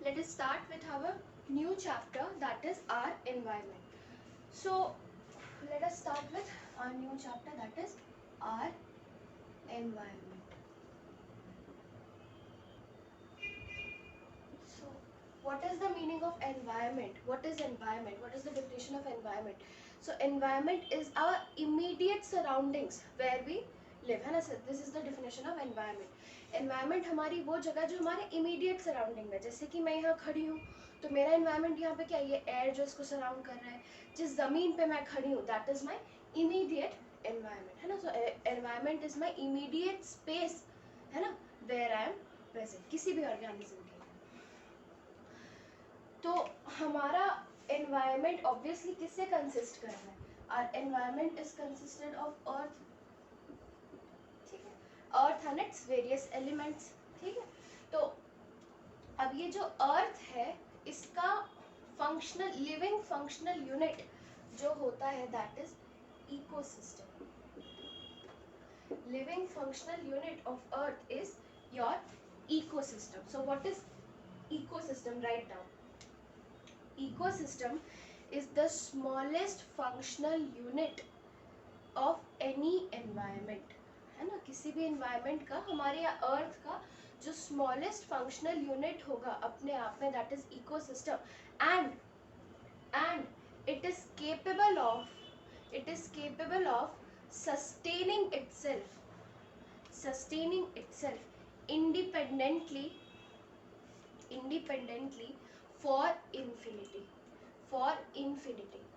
let us start with our new chapter, that is our environment. So let us start with our new chapter, that is our environment. So what is the meaning of environment? What is environment? What is the definition of environment? So environment is our immediate surroundings where we live, है ना sir? This is the definition of environment. Environment हमारी वो जगह जो हमारे immediate surrounding में, जैसे कि मैं यहाँ खड़ी हूँ तो मेरा environment यहाँ पे क्या है? ये air जो इसको surround कर रहा है, जिस ज़मीन पे मैं खड़ी हूँ that is my immediate environment, है ना? So environment is my immediate space, है ना? where I am present, किसी भी organism के लिए. तो हमारा environment obviously किससे consist कर रहा है? Our environment is consisted of earth, ठीक है? Earth and its various elements, ठीक है? तो अब ये जो earth है इसका functional living functional unit जो होता है that is ecosystem. Living functional unit of earth is your ecosystem. So what is ecosystem? Write down. Ecosystem is the smallest functional unit of any environment, है ना? किसी भी environment का, हमारे यहाँ earth का जो smallest functional unit होगा अपने आप में that is ecosystem, and it is capable of sustaining itself independently for infinity.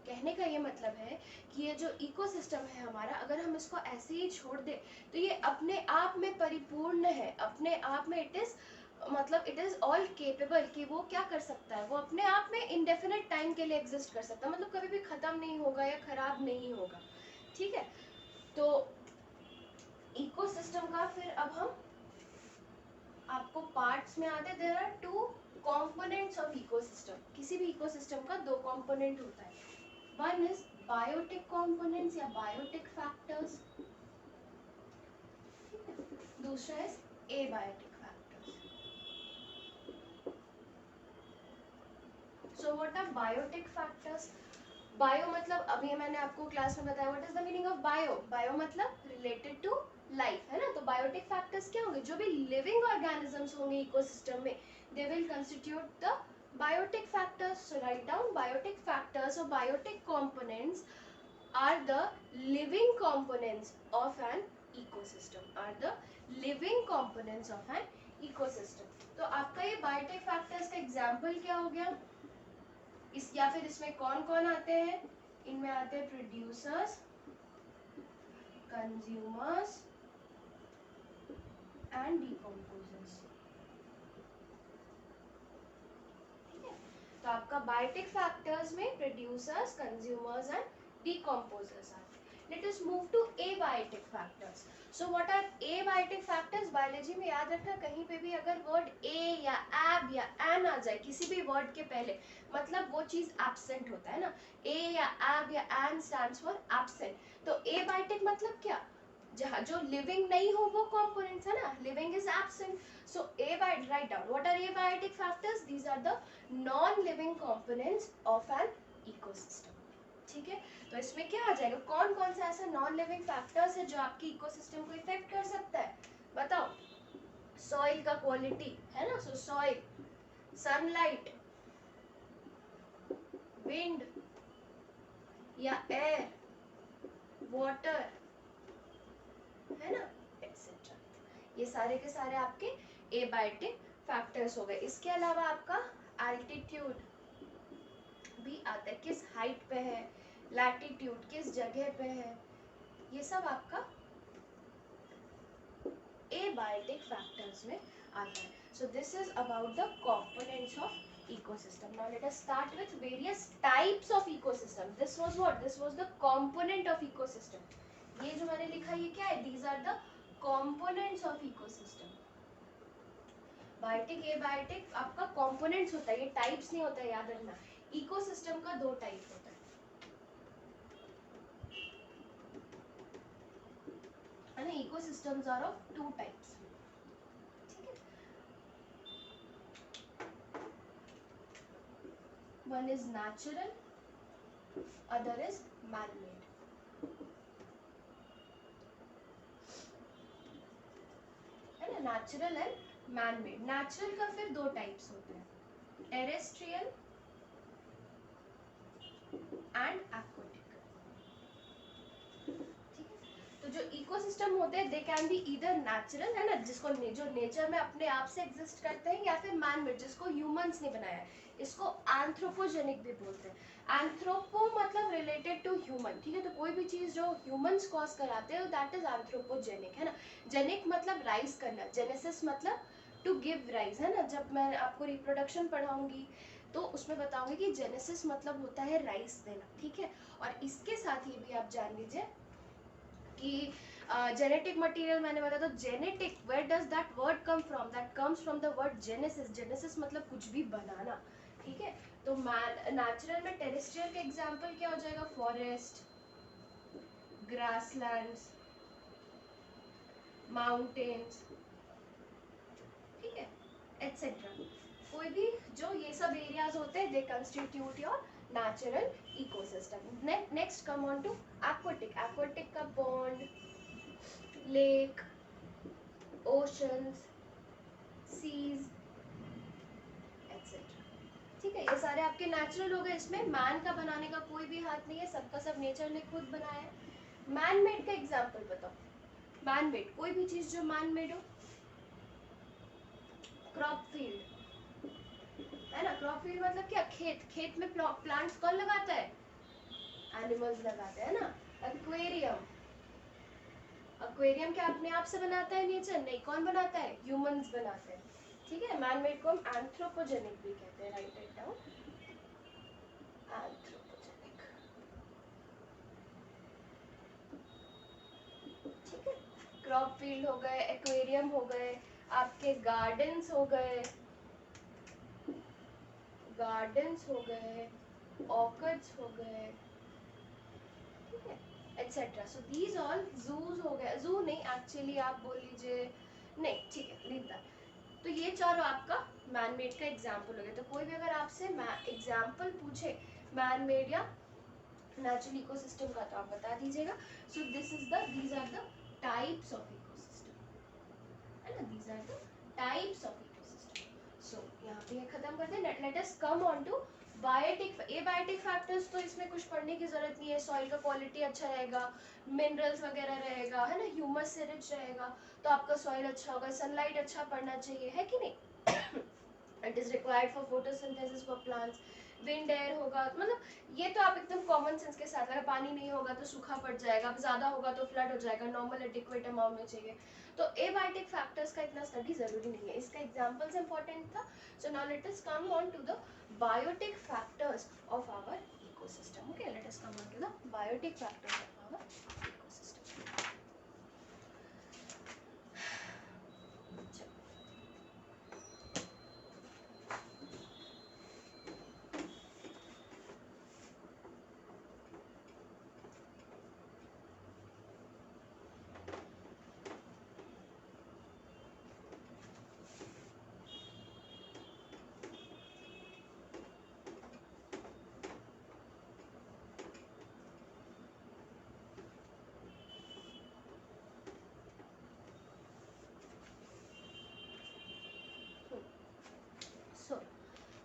कहने का ये मतलब है कि ये जो इकोसिस्टम है हमारा, अगर हम इसको ऐसे ही छोड़ दें तो ये अपने आप में परिपूर्ण है, अपने आप में इट इज ऑल केपेबल कि वो क्या कर सकता है, वो अपने आप में इंडेफिनिट टाइम के लिए एग्जिस्ट कर सकता है, मतलब कभी भी खत्म नहीं होगा या खराब नहीं होगा, ठीक है? तो इकोसिस्टम का फिर अब हम आपको पार्ट्स में आते, there are two components of ecosystem. किसी भी इकोसिस्टम का दो कंपोनेंट होता है. वन इज बायोटिक कंपोनेंट्स या बायोटिक फैक्टर्स, दूसरा is abiotic factors. So what are biotic factors? Bio मतलब अभी मैंने आपको क्लास में बताया what is the meaning of bio. Bio मतलब रिलेटेड टू लाइफ, है ना? तो बायोटिक फैक्टर्स क्या होंगे? जो भी लिविंग ऑर्गेनिजम्स होंगे इकोसिस्टम में, they will constitute the biotic factors. So write down biotic factors or biotic components are the living components of an ecosystem. तो आपका ये biotic factors का example क्या हो गया? इस या फिर इसमें कौन कौन आते हैं? इनमें आते हैं producers, consumers and decomposers. तो आपका बायोटिक फैक्टर्स में प्रोड्यूसर्स, कंज्यूमर्स एंड डीकम्पोजर्स आते हैं. Let us move to abiotic factors. So what are abiotic factors? Biology में याद रखना, कहीं पे भी अगर वर्ड ए या एब या एन आ जाए किसी भी वर्ड के पहले, मतलब वो चीज एब्सेंट होता है ना. ए या एब या एन स्टैंड्स फॉर एब्सेंट. तो एबायोटिक मतलब क्या? जहाँ जो लिविंग नहीं हो वो कंपोनेंट्स, है ना? Living is absent. So abiotic, write down what are abiotic factors? These are the non-living components of an ecosystem. ठीक है? तो इसमें क्या आ जाएगा? कौन कौन सा ऐसा non-living factors है जो आपकी ecosystem को इफेक्ट कर सकता है? बताओ. Soil का क्वालिटी, है ना? So soil, sunlight, wind या air, water, है ना? etc. ये सारे के सारे आपके एबायोटिक फैक्टर्स हो गए. इसके अलावा आपका एल्टीट्यूड भी आता है, किस हाइट पे है, लैटिट्यूड किस जगह पे है, ये सब आपका एबायोटिक फैक्टर्स में आता है. So this is about the components of ecosystem. Now let us start with various types of ecosystem. This was what? This was the component of ecosystem. ये जो मैंने लिखा ये क्या है? These are the components of ecosystem. Biotic abiotic आपका components होता है, ये टाइप्स नहीं होता है, याद रखना. इकोसिस्टम का दो टाइप होता है ना? Ecosystems are of two types. ठीक है? one is natural, other is man-made. है ना, natural and man-made. Natural का फिर दो types होते हैं, terrestrial and aquatic. ठीक है, तो जो इकोसिस्टम होते हैं they can be either natural, है ना, जिसको जो नेचर में अपने आप से एग्जिस्ट करते हैं, या फिर मैन मेड जिसको ह्यूमंस ने बनाया है. इसको एंथ्रोपोजेनिक भी बोलते हैं. एंथ्रोपो मतलब रिलेटेड टू ह्यूमन. ठीक है, तो कोई भी चीज जो ह्यूमंस कॉज कराते हैं दैट इज एंथ्रोपोजेनिक, है ना. जेनिक मतलब राइज करना, जेनेसिस मतलब टू गिव राइज, है ना. जब मैं आपको रिप्रोडक्शन पढ़ाऊंगी तो उसमें बताऊंगी कि जेनेसिस मतलब होता है राइज देना. ठीक है, और इसके साथ ये भी आप जान लीजिए कि जेनेटिक मटेरियल मैंने बताया, तो genetic where does that word come from, that comes from the word genesis. Genesis मतलब कुछ भी बनाना. ठीक है, तो नेचुरल में टेरेस्ट्रियल का एग्जांपल क्या हो जाएगा, फॉरेस्ट, ग्रासलैंड्स, माउंटेन्स, ठीक है, एटसेट्रा. कोई भी जो ये सब एरियाज होते हैं they constitute your natural ecosystem. Next come on to aquatic. Aquatic का pond, lake, oceans, seas, etcetera. ठीक है, ये सारे आपके नेचुरल हो गए. इसमें मैन का बनाने का कोई भी हाथ नहीं है, सबका सब नेचर ने खुद बनाया है. मैन मेड का एग्जांपल बताओ. मैन मेड कोई भी चीज जो मैन मेड हो. क्रॉप फील्ड, है ना. क्रॉप फील्ड मतलब क्या, खेत. खेत में प्लांट्स कौन लगाता है, एनिमल्स लगाते हैं ना. एक्वेरियम, एक्वेरियम क्या अपने आप से बनाता है नेचर, नहीं. कौन बनाता है, ह्यूमंस बनाते हैं. ठीक है, मैन मेड को हम एंथ्रोपोजेनिक भी कहते हैं. Right it down, anthropogenic. ठीक है, क्रॉप फील्ड हो गए, एक्वेरियम हो गए, आपके गार्डन्स हो गए, गार्डन्स हो गए, ऑर्किड्स हो गए, ठीक है, etcetera. So these all juice हो गए. जू नहीं, एक्चुअली आप बोल लीजिए, नहीं, ठीक है, लीव दैट. तो ये चारों आपका मैन मेड का एग्जाम्पल हो गया. तो कोई भी अगर आपसे एग्जाम्पल पूछे मैन मेड या नेचुरल इकोसिस्टम का तो आप बता दीजिएगा. So these are the types of ecosystem, है ना. These are the types of ecosystem. So यहाँ पे खत्म करते हैं. Let us come on to biotic. Abiotic factors तो इसमें कुछ पढ़ने की जरूरत नहीं है. सॉइल का क्वालिटी अच्छा रहेगा, मिनरल्स वगैरह रहेगा, है ना, ह्यूमस से रिच रहेगा, तो आपका सॉइल अच्छा होगा. सनलाइट अच्छा पड़ना चाहिए, है कि नहीं. It is required for photosynthesis for plants. Wind air होगा, मतलब ये तो आप एकदम कॉमन सेंस के साथ. अगर पानी नहीं होगा तो सूखा पड़ जाएगा, ज्यादा होगा तो फ्लड हो जाएगा. नॉर्मल एडिक्वेट अमाउंट में चाहिए. तो एबायोटिक फैक्टर्स का इतना स्टडी जरूरी नहीं है. इसका एग्जांपल्स इंपॉर्टेंट था. So now let us come on to the biotic factors of our ecosystem. Okay, let us come on to the biotic factors of our ecosystem.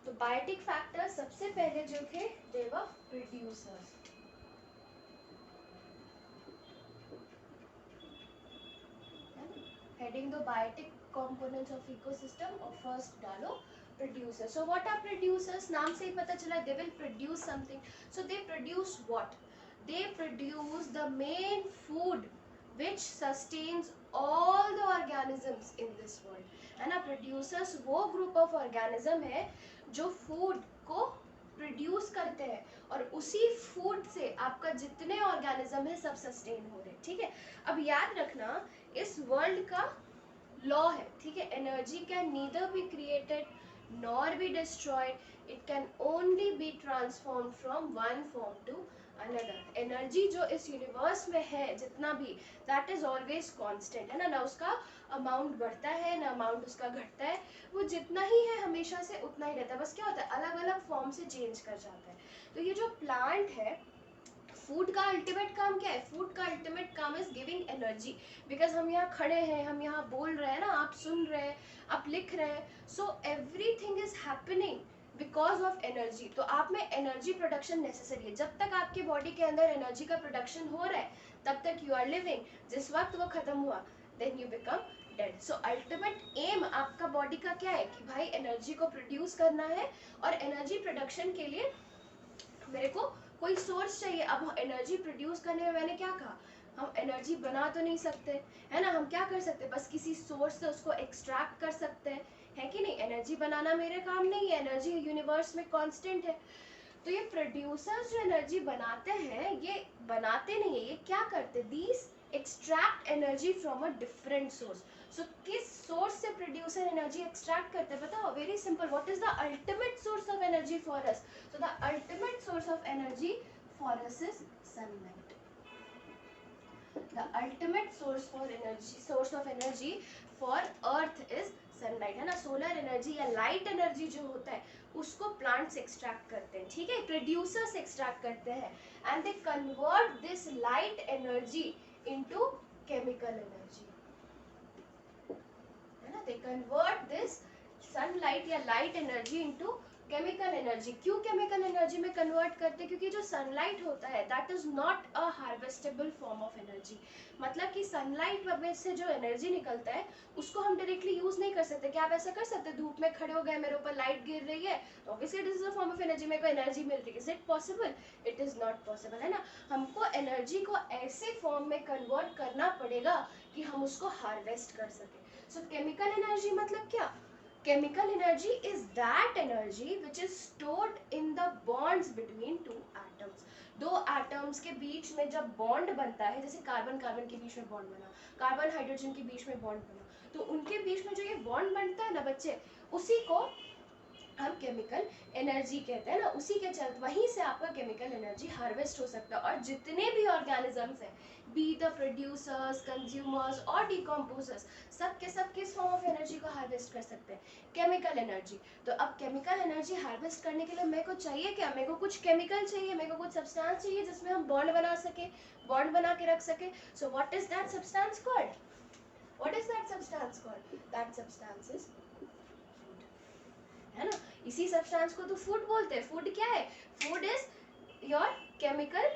तो बायोटिक फैक्टर्स सबसे पहले जो थे they were producers. Heading the biotic components of ecosystem और first डालो producer. So what are producers, नाम से ही पता चला they will produce something. So they produce what, they produce the main food which sustains all the organisms in this world. है ना, producers वो ग्रुप ऑफ ऑर्गेनिज्म है जो फूड को प्रोड्यूस करते हैं और उसी फूड से आपका जितने ऑर्गेनिज्म है सब सस्टेन हो रहे हैं. ठीक है, अब याद रखना इस वर्ल्ड का लॉ है. ठीक है, energy can neither be created nor be destroyed, it can only be transform from one form to another. Energy जो इस यूनिवर्स में है जितना भी, दैट इज ऑलवेज कांस्टेंट, है ना उसका अमाउंट बढ़ता है ना अमाउंट उसका घटता है, वो जितना ही है हमेशा से उतना ही रहता है, बस क्या होता है अलग अलग फॉर्म से चेंज कर जाता है। तो ये जो प्लांट है, फूड का अल्टीमेट काम क्या है? फूड का अल्टीमेट काम इज गिविंग एनर्जी, बिकॉज हम यहाँ खड़े हैं, हम यहाँ बोल रहे हैं ना, आप सुन रहे हैं, आप लिख रहे हैं, so everything is happening because of energy. तो आप में एनर्जी प्रोडक्शन नेसेसरी है। जब तक आपके बॉडी के अंदर एनर्जी का प्रोडक्शन हो रहा है तब तक यू आर लिविंग। जिस वक्त वो खत्म हुआ then you become dead. So ultimate aim आपका बॉडी का क्या है कि भाई एनर्जी को प्रोड्यूस करना है, और एनर्जी प्रोडक्शन के लिए मेरे को कोई सोर्स चाहिए। अब एनर्जी प्रोड्यूस करने में मैंने क्या कहा, हम एनर्जी बना तो नहीं सकते, है ना, हम क्या कर सकते हैं, बस किसी सोर्स से उसको एक्सट्रैक्ट कर सकते हैं, है कि नहीं। एनर्जी बनाना मेरे काम नहीं है, एनर्जी यूनिवर्स में कांस्टेंट है। तो ये प्रोड्यूसर्स जो एनर्जी बनाते हैं, ये बनाते नहीं है, ये क्या करते, these extract energy from a different source. So किस सोर्स से प्रोड्यूसर एनर्जी एक्सट्रैक्ट करते हैं बताओ? Very simple, what is the ultimate source of energy for us? So the ultimate source of energy for us is sunlight. The ultimate source of energy for earth is sunlight, है ना। Solar energy या light energy जो होता है उसको plants extract करते हैं, ठीक है, प्रोड्यूसर्स एक्सट्रैक्ट करते हैं, and they convert this light energy into chemical energy, है ना। दे कन्वर्ट दिस सनलाइट या light energy into chemical energy. क्यों केमिकल एनर्जी में कन्वर्ट करते हैं? क्योंकि जो सनलाइट होता है that is not a harvestable form of energy. मतलब कि सनलाइट में से जो एनर्जी निकलता है उसको हम डायरेक्टली यूज नहीं कर सकते। क्या आप ऐसा कर सकते? धूप में खड़े हो गए, मेरे ऊपर लाइट गिर रही है, तो obviously it is a form of energy, मेरे को एनर्जी मिल रही है। Is it possible? It is not possible, है ना। हमको एनर्जी को ऐसे फॉर्म में कन्वर्ट करना पड़ेगा कि हम उसको हार्वेस्ट कर सके। सो केमिकल एनर्जी मतलब क्या? Chemical energy is that energy which is stored in the bonds between two atoms. दो atoms के बीच में जब bond बनता है, जैसे कार्बन कार्बन के बीच में bond बना, कार्बन हाइड्रोजन के बीच में bond बना, तो उनके बीच में जो ये bond बनता है ना बच्चे, उसी को हम केमिकल एनर्जी कहते हैं ना। उसी के चलते वहीं से आपका केमिकल एनर्जी हार्वेस्ट हो सकता है। और जितने भी ऑर्गेनिजम्स हैं, बी द प्रोड्यूसर्स, कंज्यूमर्स और डिकम्पोजर्स, सब के सब किस फॉर्म ऑफ एनर्जी को हार्वेस्ट कर सकते हैं? Chemical energy. तो अब केमिकल एनर्जी हार्वेस्ट करने के लिए मेरे को चाहिए क्या? मेरे को कुछ केमिकल चाहिए, मेरे को कुछ सब्सटेंस चाहिए जिसमें हम बॉन्ड बना सके, बॉन्ड बना के रख सके। So what is that substance called? What is that substance called? That substance is, है ना। इसी सब्सटेंस को तो फूड बोलते हैं। फूड क्या है? Food is your chemical.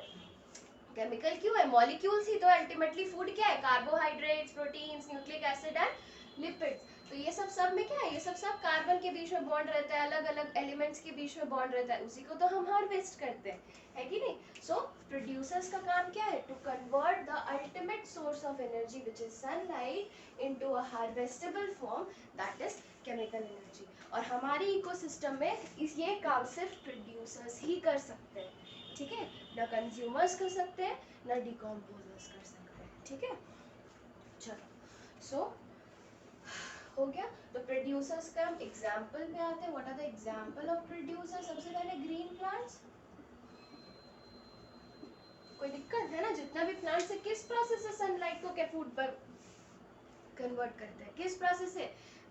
Chemical क्यों है? मॉलिक्यूल्स ही तो अल्टीमेटली फूड क्या है? Carbohydrates, proteins, nucleic acid and lipids. तो ये सब में क्या है? ये सब कार्बन के बीच में बॉन्ड रहता है, अलग अलग एलिमेंट्स के बीच में बॉन्ड रहता है, उसी को तो हम हार्वेस्ट करते हैं, है कि नहीं। सो प्रोड्यूसर्स का काम क्या है? To convert the ultimate source of energy which is sunlight into a harvestable form, that is chemical energy. और हमारे इकोसिस्टम में ये काम सिर्फ प्रोड्यूसर्स ही कर सकते हैं, ठीक है। ना कंज्यूमर्स कर सकते हैं, ना डिकम्पोजर्स कर सकते हैं, ठीक है। चलो, सो हो गया। तो प्रोड्यूसर्स का हम एग्जाम्पल पे आते हैं। What are the example of producer? सबसे पहले ग्रीन प्लांट्स। कोई दिक्कत है ना? जितना भी प्लांट्स है, किस प्रोसेस से सनलाइट को क्या फूड पर कन्वर्ट करते हैं? किस प्रोसेस से?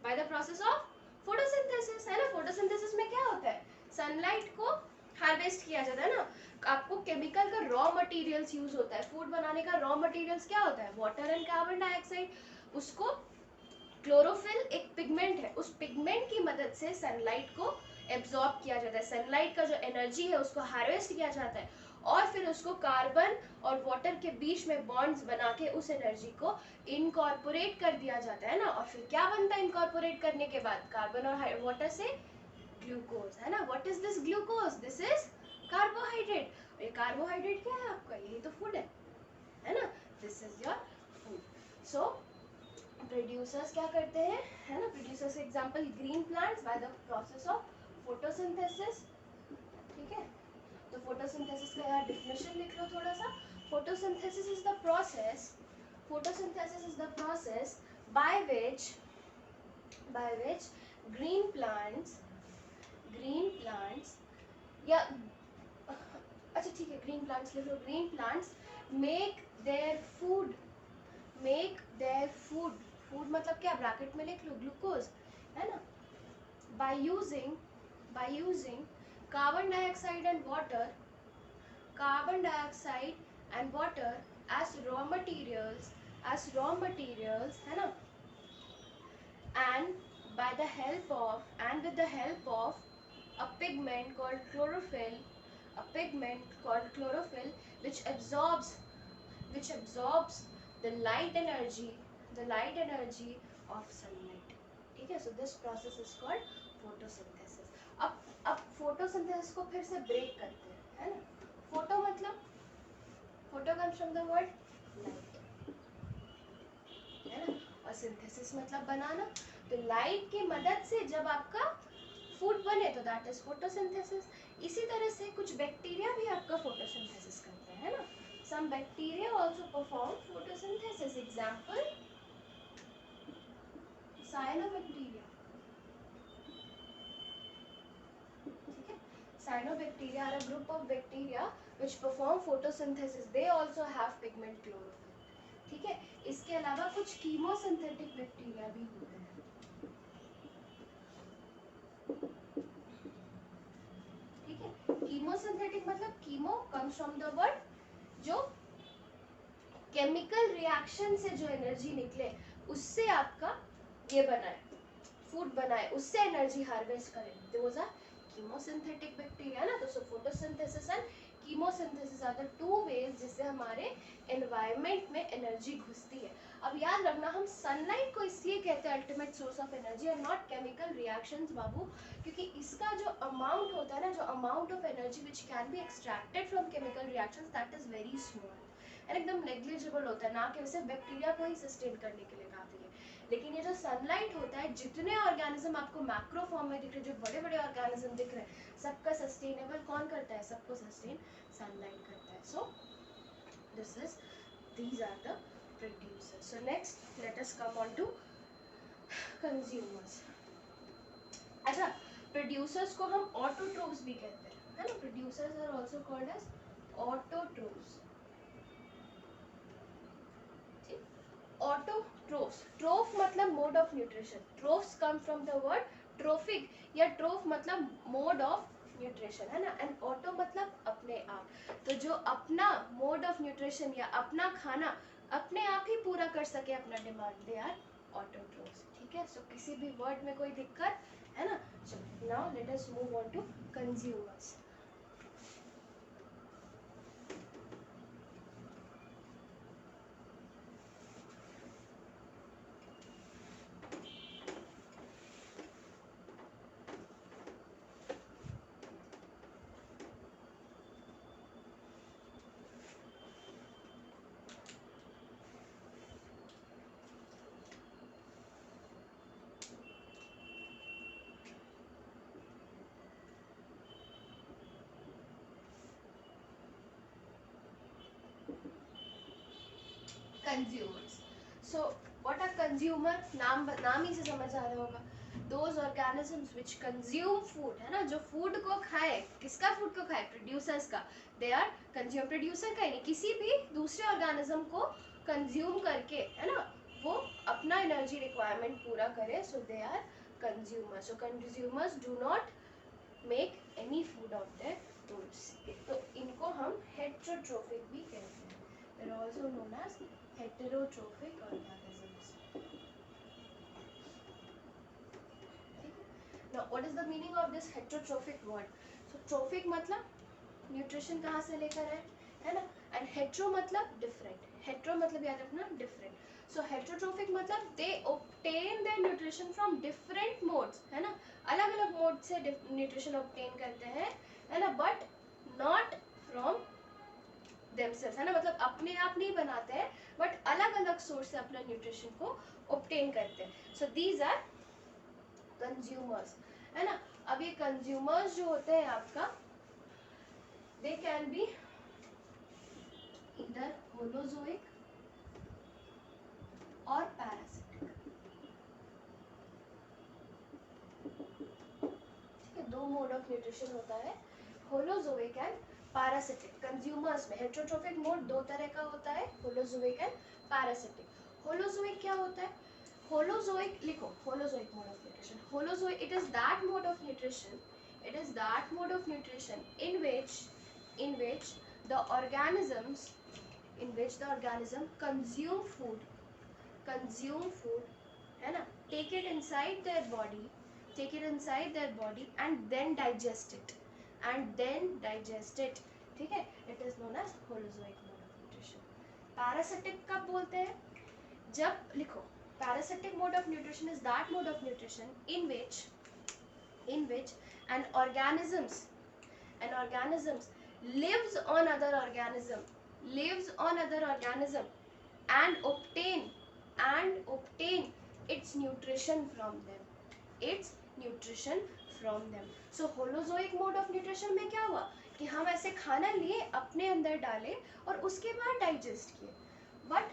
By the process of photosynthesis, है ना। फोटोसिंथेसिस में क्या होता है? सनलाइट को हार्वेस्ट किया जाता है ना। आपको केमिकल का रॉ मटेरियल्स यूज होता है। फूड बनाने का रॉ मटेरियल्स क्या होता है? Water and carbon dioxide. उसको क्लोरोफिल एक पिगमेंट है, उस पिगमेंट की मदद से सनलाइट को एब्जॉर्ब किया जाता है। सनलाइट का जो एनर्जी है उसको हार्वेस्ट किया जाता है, और फिर उसको कार्बन और वाटर के बीच में बॉन्ड्स बना के उस एनर्जी को इनकॉर्पोरेट कर दिया जाता है ना। और फिर क्या बनता है इनकॉर्पोरेट करने के बाद? कार्बन और वाटर से ग्लूकोज, है ना। What is this glucose? This is carbohydrate. ये कार्बोहाइड्रेट क्या है आपका? यही तो फूड है ना। This is your food. So producers क्या करते हैं, है ना। Producers example green plants by the process of photosynthesis, ठीक है। तो फोटोसिंथेसिस का यहाँ डेफिनेशन लिख लो थोड़ा सा। Photosynthesis is the process, photosynthesis is the process by which green plants या अच्छा ठीक है, ग्रीन प्लांट्स लिख लो। Green plants make their food, make their food, food मतलब क्या, ब्रैकेट में लिख लो ग्लूकोज, है ना, by using carbon dioxide and water, carbon dioxide and water as raw materials, है ना, and by the help of, and with the help of a pigment called chlorophyll, a pigment called chlorophyll which absorbs the light energy, of sunlight. ठीक है, so this process is called photosynthesis. अब photosynthesis को फिर से break करते हैं, है ना. फोटो मतलब, photo comes from the word light, है ना, और सिंथेसिस मतलब बनाना. तो लाइट की मदद से जब आपका फूड बने तो दैट इज फोटोसिंथेसिस. इसी तरह से कुछ बैक्टीरिया भी आपका फोटोसिंथेसिस करते हैं, है ना. Some bacteria also perform photosynthesis. Example cyanobacteria. ठीक है, cyanobacteria are a group of bacteria which perform photosynthesis. They also have pigment chlorophyll. ठीक है, इसके अलावा कुछ कीमोसिंथेटिक बैक्टीरिया भी होते हैं. ठीक है, कीमोसिंथेटिक मतलब chemo comes from the word जो केमिकल रिएक्शन से जो एनर्जी निकले उससे आपका ये बनाए, फूड बनाए, उससे एनर्जी हार्वेस्ट करे. दोज आर कीमोसिंथेटिक बैक्टीरिया ना. तो photosynthesis and chemosynthesis are the two ways जिससे हमारे एनवायरनमेंट में एनर्जी घुसती है. अब याद रखना, हम सनलाइट को इसलिए कहते हैं अल्टीमेट सोर्स ऑफ एनर्जी और नॉट केमिकल रिएक्शंस बाबू, क्योंकि इसका जो अमाउंट होता है ना, जो amount of energy which can be extracted from chemical reactions, that is very small and एकदम नेग्लिजिबल होता है. ना कि वैसे बैक्टीरिया को ही सस्टेन करने के लिए काफी है. लेकिन ये जो सनलाइट होता है, जितने ऑर्गेनिज्म आपको मैक्रो फॉर्म में दिख रहे हैं, जो बड़े बड़े ऑर्गेनिज्म दिख रहे हैं, सबका सस्टेनेबल कौन करता है, सबको सस्टेन सनलाइट करता है. So this is, these are the producers. So next let us come on to consumers. अच्छा, producers को हम autotrophs भी कहते हैं, है ना. producers are also called as autotrophs. Autotrophs, troph मतलब mode of nutrition. Trophs come from the word trophic, या ट्रोफ मतलब मोड ऑफ न्यूट्रिशन, है ना. एंड ऑटो मतलब अपने आप. तो जो अपना मोड ऑफ न्यूट्रिशन या अपना खाना अपने आप ही पूरा कर सके अपना डिमांड, दे आर ऑटोट्रोफ्स. ठीक है, सो किसी भी वर्ड में कोई दिक्कत है ना. चलो now let us move on to consumers. Consumers. So what are consumer, नाम ही से समझ आ रहा होगा. Those organisms which consume food, है ना, जो फूड को खाए. किसका फूड को खाए, प्रोड्यूसर्स का. दे आर कंज्यूम, प्रोड्यूसर का ही नहीं, किसी भी दूसरे ऑर्गेनिज्म को कंज्यूम करके, है ना, वो अपना एनर्जी रिक्वायरमेंट पूरा करे. So they are consumers. So consumers do not make any food of their foods. तो इनको हम हेटेरोट्रोफिक भी कहते हैं. They are also known as heterotrophic organisms. Now what is the meaning of this heterotrophic word? So trophic मतलब nutrition कहाँ से लेकर है ना. एंड हेट्रो मतलब डिफरेंट. हेट्रो मतलब याद रखना डिफरेंट. सो हेटरोट्रोफिक मतलब दे obtain their nutrition from different modes, है ना. अलग अलग मोड से न्यूट्रिशन obtain करते हैं, है ना, बट नॉट फ्रॉम themselves, है ना. मतलब अपने आप नहीं बनाते हैं, बट अलग अलग सोर्स से अपना न्यूट्रिशन को ऑब्टेन करते हैं. सो दीज आर कंज्यूमर्स, है ना. अब ये कंज्यूमर्स जो होते हैं आपका, दे कैन बी इधर होलोजोइक और पैरासिटिक. ठीक है, दो मोड ऑफ न्यूट्रिशन होता है, होलोजोइक एंड पैरासिटिक कंज्यूमर्स में हेटेरोट्रोफिक मोड दो तरह का होता है, होलोजोइक एंड पैरासिटिक। होलोजोइक क्या होता है? होलोजोइक लिखो, holozoic mode of nutrition. Holozoic it is that mode of nutrition, it is that mode of nutrition in which the organisms consume food, है ना, take it inside their body and then digest it, ठीक है, it is known as holozoic mode of nutrition। parasitic कब बोलते हैं? जब लिखो, parasitic mode of nutrition is that mode of nutrition in which an organism lives on other organism and obtain its nutrition from them। So holozoic mode of nutrition में क्या हुआ कि हम ऐसे खाना लिए, अपने अंदर डाले और उसके बाद डाइजेस्ट किए। But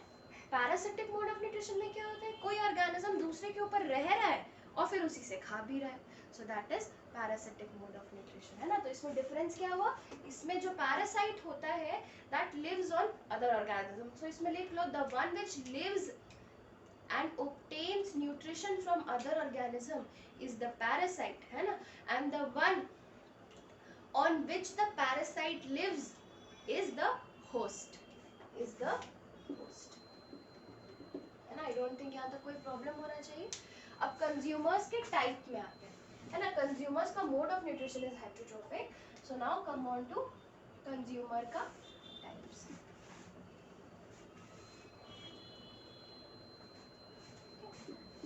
parasitic mode of nutrition में क्या होता है, कोई ऑर्गेनिज्म दूसरे के ऊपर रह रहा है और फिर उसी से खा भी रहा है। So that is parasitic mode of nutrition, है ना। तो इसमें डिफरेंस क्या हुआ, इसमें जो पैरासाइट होता है that lives on other organism. So इसमें लिख लो the one which lives and obtains nutrition from other organism is the parasite, है ना, and the one on which the parasite lives is the host, है ना। I don't think यहाँ तक कोई प्रॉब्लम होना चाहिए। अब कंज्यूमर्स के टाइप में आते हैं, है ना। कंज्यूमर्स का mode of nutrition is heterotrophic. So now come on to consumer का types.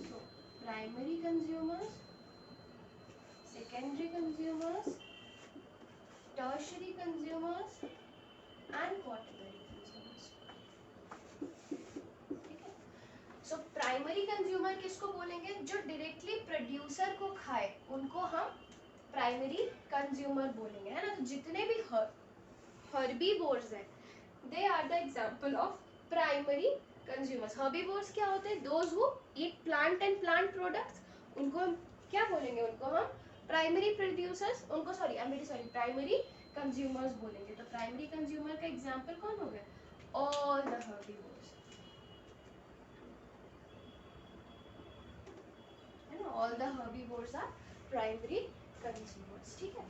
So primary consumers, secondary consumers, tertiary consumers and quaternary consumers, ठीक है। So primary consumer किसको बोलेंगे, जो डायरेक्टली प्रोड्यूसर को खाए उनको हम प्राइमरी कंज्यूमर बोलेंगे, है ना। तो जितने भी हर्बीवोर्स हैं they are the example of primary consumers. Herbivores क्या होते हैं, those who eat plant and plant products, उनको हम क्या बोलेंगे, उनको हम प्राइमरी प्रोड्यूसर्स, उनको प्राइमरी कंज्यूमर्स बोलेंगे। तो प्राइमरी कंज्यूमर का एग्जांपल कौन हो गया, ऑल द हर्बीवोर्स, है ना। All the herbivores are primary consumers, ठीक है।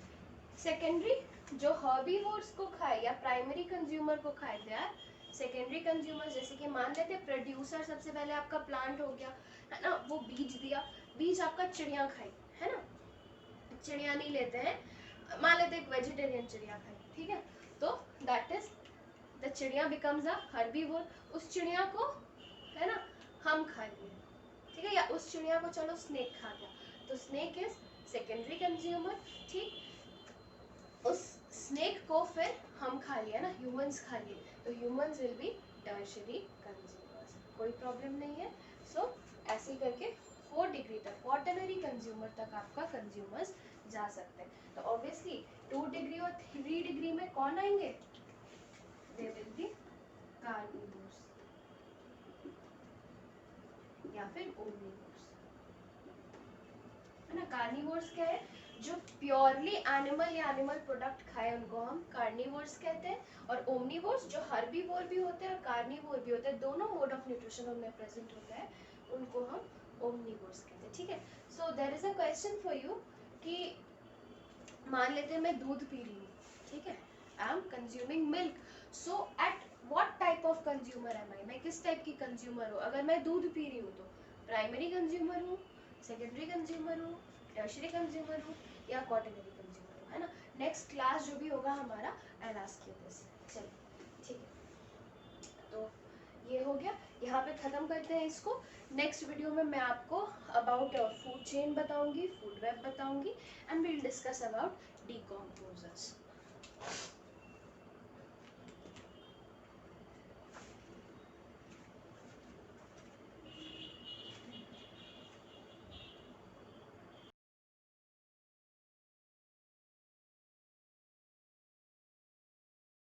सेकेंडरी जो हर्बीवोर्स को खाए या प्राइमरी कंज्यूमर को खाए दे आर सेकेंडरी कंज्यूमर। जैसे कि मान लेते हैं प्रोड्यूसर सबसे पहले आपका प्लांट हो गया, है ना, वो बीज दिया, बीज आपका चिड़िया खाई, है ना। चिड़िया नहीं लेते हैं, मान लेते एक वेजिटेरियन चिड़िया खाई, ठीक है, तो दैट इज द चिड़िया बिकम्स अ हर्बीवोर। उस चिड़िया को, है ना, हम खा लिए, ठीक है, या उस चिड़िया को चलो स्नेक खा गया, तो स्नेक इज सेकेंडरी कंज्यूमर, ठीक। उस स्नेक को फिर हम खा लिया ना, ह्यूमंस खा लिए, तो humans will be tertiary consumers, कोई प्रॉब्लम नहीं है। सो ऐसे करके 4 डिग्री तक, क्वाटरनरी कंज्यूमर तक आपका कंज्यूमर्स जा सकते हैं। तो ऑब्वियसली 2 डिग्री और 3 डिग्री में कौन आएंगे, दे विल बी कार्निवोर्स या फिर ओमनिवोर्स, है ना। कार्निवोर्स क्या है, जो प्योरली एनिमल या एनिमल प्रोडक्ट खाए उनको हम कार्निवोर्स कहते हैं, और ओमनिवोर्स जो हर्बीवोर भी होते हैं और कार्निवोर भी होते हैं, दोनों मोड ऑफ न्यूट्रिशन उनमें प्रेजेंट होता है, उनको हम ओमनिवोर्स कहते हैं, ठीक है। So there is a question for you कि मान लेते हैं मैं दूध पी रही हूँ, ठीक है, I am consuming milk, so at what type of consumer am I, मैं किस टाइप की कंज्यूमर हूँ। अगर मैं दूध पी रही हूँ तो प्राइमरी कंज्यूमर हूँ, सेकेंडरी कंज्यूमर हूँ, टर्शियरी कंज्यूमर हूँ या क्वाटरनरी कंज्यूमर हूँ, है ना। नेक्स्ट क्लास जो भी होगा हमारा I will ask you this, चलिए ठीक है। तो ये हो गया, यहाँ पे ख़त्म करते हैं इसको। नेक्स्ट वीडियो में मैं आपको अबाउट फूड चेन बताऊंगी, फूड वेब बताऊंगी, and will discuss about decomposers.